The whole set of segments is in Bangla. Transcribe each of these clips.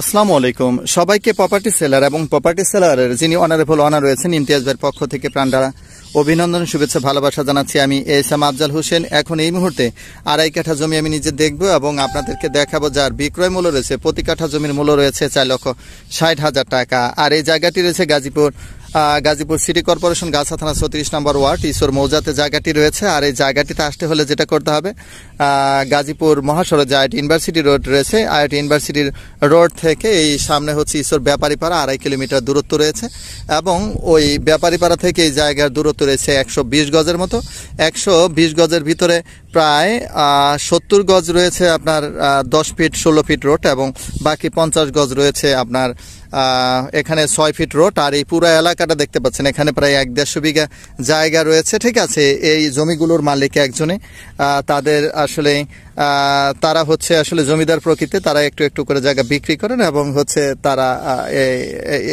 আসসালামু আলাইকুম সবাইকে প্রপার্টি সেলার এবং প্রপার্টি সেলারের যিনি অনারেবল অনার রয়েছেন ইমতিয়াজ ভাইয়ের পক্ষ থেকে প্রাণঢালা অভিনন্দন শুভেচ্ছা ভালোবাসা জানাচ্ছি। আমি এহসান আফজাল হোসেন। এখন এই মুহূর্তে 2.5 কাঠা জমি আমি নিজে দেখব এবং আপনাদেরকে দেখাবো যার বিক্রয় মূল্য রয়েছে, প্রতি কাঠা জমির মূল্য রয়েছে 4,60,000 টাকা। আর এই জায়গাটি রয়েছে গাজীপুর সিটি কর্পোরেশন গাছা থানা 34 নম্বর ওয়ার্ড ঈশ্বর মৌজাতে জায়গাটি রয়েছে। আর এই জায়গাটিতে আসতে হলে যেটা করতে হবে, গাজীপুর মহাসড়ক আইআইটি ইউনিভার্সিটি রোড রয়েছে, আইআইটি ইউনিভার্সিটির রোড থেকে এই সামনে হচ্ছে ঈশ্বর ব্যাপারীপাড়া 2.5 কিলোমিটার দূরত্ব রয়েছে এবং ওই ব্যাপারীপাড়া থেকে এই জায়গার দূরত্ব রয়েছে 120 গজের মতো। 120 গজের ভিতরে প্রায় 70 গজ রয়েছে আপনার 10 ফিট 16 ফিট রোড এবং বাকি 50 গজ রয়েছে আপনার এখানে 6 ফিট রোড। আর এই পুরো এলাকাটা দেখতে পাচ্ছেন, এখানে প্রায় 1-1.5 বিঘা জায়গা রয়েছে। ঠিক আছে, এই জমিগুলোর মালিক একজনে, তাদের আসলে তারা হচ্ছে আসলে জমিদার প্রকৃতি, তারা একটু একটু করে জায়গা বিক্রি করেন এবং হচ্ছে তারা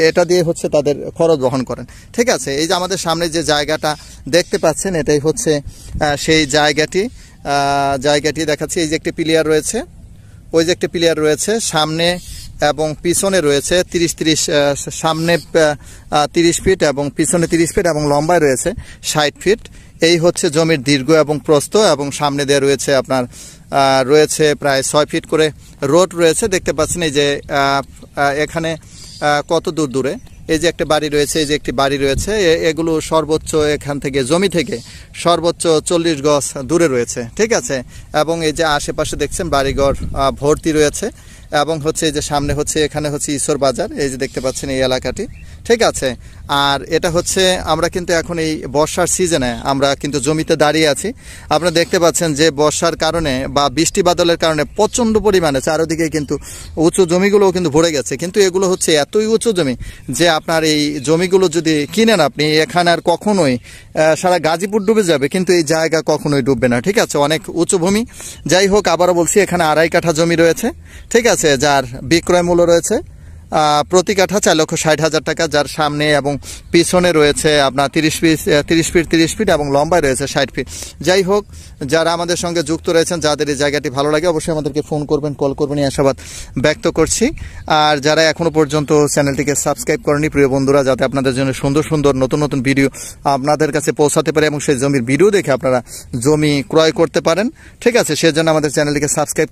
এটা দিয়ে হচ্ছে তাদের খরচ বহন করেন। ঠিক আছে, এই যে আমাদের সামনে যে জায়গাটা দেখতে পাচ্ছেন এটাই হচ্ছে সেই জায়গাটি দেখাচ্ছি। এই যে একটি পিলিয়ার রয়েছে, ওই যে একটি পিলিয়ার রয়েছে সামনে এবং পিছনে রয়েছে 30 সামনে 30 ফিট এবং পিছনে 30 ফিট এবং লম্বায় রয়েছে 60 ফিট। এই হচ্ছে জমির দীর্ঘ এবং প্রস্থ এবং সামনে দিয়ে রয়েছে আপনার রয়েছে প্রায় 6 ফিট করে রোড রয়েছে। দেখতে পাচ্ছেন এই যে এখানে কত দূরে এই যে একটা বাড়ি রয়েছে, এই যে একটি বাড়ি রয়েছে, এগুলো সর্বোচ্চ এখান থেকে জমি থেকে সর্বোচ্চ 40 গজ দূরে রয়েছে। ঠিক আছে, এবং এই যে আশেপাশে দেখছেন বাড়িঘর ভর্তি রয়েছে এবং হচ্ছে এই যে সামনে হচ্ছে এখানে হচ্ছে ঈশ্বর বাজার, এই যে দেখতে পাচ্ছেন এই এলাকাটি। ঠিক আছে, আর এটা হচ্ছে আমরা কিন্তু এখন এই বর্ষার সিজনে আমরা কিন্তু জমিতে দাঁড়িয়ে আছি। আপনারা দেখতে পাচ্ছেন যে বর্ষার কারণে বা বৃষ্টি বাদলের কারণে প্রচণ্ড পরিমাণে চারিদিকে কিন্তু উঁচু জমিগুলোও কিন্তু ভরে গেছে। কিন্তু এগুলো হচ্ছে এতই উঁচু জমি যে আপনার এই জমিগুলো যদি কিনেন আপনি, এখানে আর কখনোই সারা গাজীপুর ডুবে যাবে কিন্তু এই জায়গা কখনোই ডুববে না। ঠিক আছে, অনেক উঁচু ভূমি। যাই হোক, আবারও বলছি এখানে 2.5 কাঠা জমি রয়েছে। ঠিক আছে, যার বিক্রয় মূল্য রয়েছে প্রতি কাঠা 4,60,000 টাকা, যার সামনে এবং পিছনে রয়েছে আপনার 30 ফিট এবং লম্বায় রয়েছে 60 ফিট। যাই হোক, যারা আমাদের সঙ্গে যুক্ত রয়েছেন, যাদের এই জায়গাটি ভালো লাগে অবশ্যই আমাদেরকে ফোন করবেন, কল করবেন, এই আশাবাদ ব্যক্ত করছি। আর যারা এখনো পর্যন্ত চ্যানেলটিকে সাবস্ক্রাইব করেনি প্রিয় বন্ধুরা, যাতে আপনাদের জন্য সুন্দর সুন্দর নতুন নতুন ভিডিও আপনাদের কাছে পৌঁছাতে পারে এবং সেই জমির ভিডিও দেখে আপনারা জমি ক্রয় করতে পারেন। ঠিক আছে, সেজন্য আমাদের চ্যানেলটিকে সাবস্ক্রাইব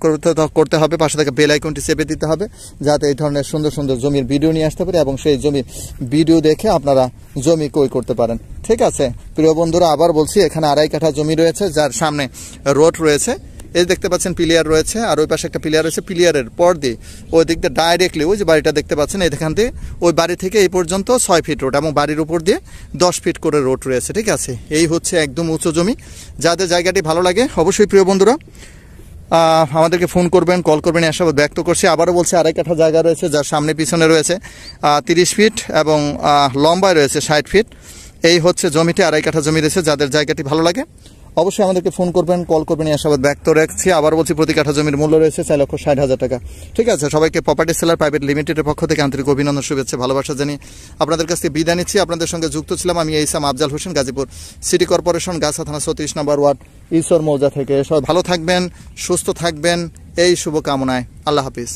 করতে হবে, পাশে থেকে বেল আইকনটি চেপে দিতে হবে, যাতে এই ধরনের সুন্দর সুন্দর জমির ভিডিও নিয়ে আসতে পারে এবং সেই জমির ভিডিও দেখে আপনারা জমি ক্রয় করতে পারেন। ঠিক আছে প্রিয় বন্ধুরা, আবার বলছি এখানে 2.5 কাঠা জমি রয়েছে, যার সামনে রোড রয়েছে, এই দেখতে পাচ্ছেন পিলিয়ার রয়েছে, আর ওই পাশে একটা পিলিয়ার রয়েছে। পিলিয়ারের পর দিয়ে ওই দিক দিয়ে ডাইরেক্টলি ওই যে বাড়িটা দেখতে পাচ্ছেন, এখান থেকে ওই বাড়ি থেকে এই পর্যন্ত 6 ফিট রোড এবং বাড়ির উপর দিয়ে 10 ফিট করে রোড রয়েছে। ঠিক আছে, এই হচ্ছে একদম উঁচু জমি। যাদের জায়গাটি ভালো লাগে অবশ্যই প্রিয় বন্ধুরা আমাদেরকে ফোন করবেন, কল করবেন, আশাবাদ ব্যক্ত করছি। আবারও বলছি 2.5 কাঠা জায়গা রয়েছে, যার সামনে পিছনে রয়েছে 30 ফিট এবং লম্বায় রয়েছে 60 ফিট। এই হচ্ছে জমিটি, 2.5 কাঠা জমি রয়েছে। যাদের জায়গাটি ভালো লাগে অবশ্যই আমাদেরকে ফোন করবেন, কল করবেন, এই আশাবাদ ব্যক্ত রাখছি। আবার বলছি প্রতি কাঠা জমির মূল্য রয়েছে 4,60,000 টাকা। ঠিক আছে, সবাইকে প্রপার্টি সেলার প্রাইভেট লিমিটেডের পক্ষ থেকে আন্তরিক অভিনন্দন শুভেচ্ছা ভালোবাসা জানিয়ে আপনাদের কাছ থেকে বিদায় নিচ্ছি। আপনাদের সঙ্গে যুক্ত ছিলাম আমি এহসান আফজাল হোসেন, গাজীপুর সিটি কর্পোরেশন গাছা থানা 34 নম্বর ওয়ার্ড ঈশ্বর মৌজা থেকে। সবাই ভালো থাকবেন, সুস্থ থাকবেন, এই শুভকামনায়। আল্লাহ হাফিজ।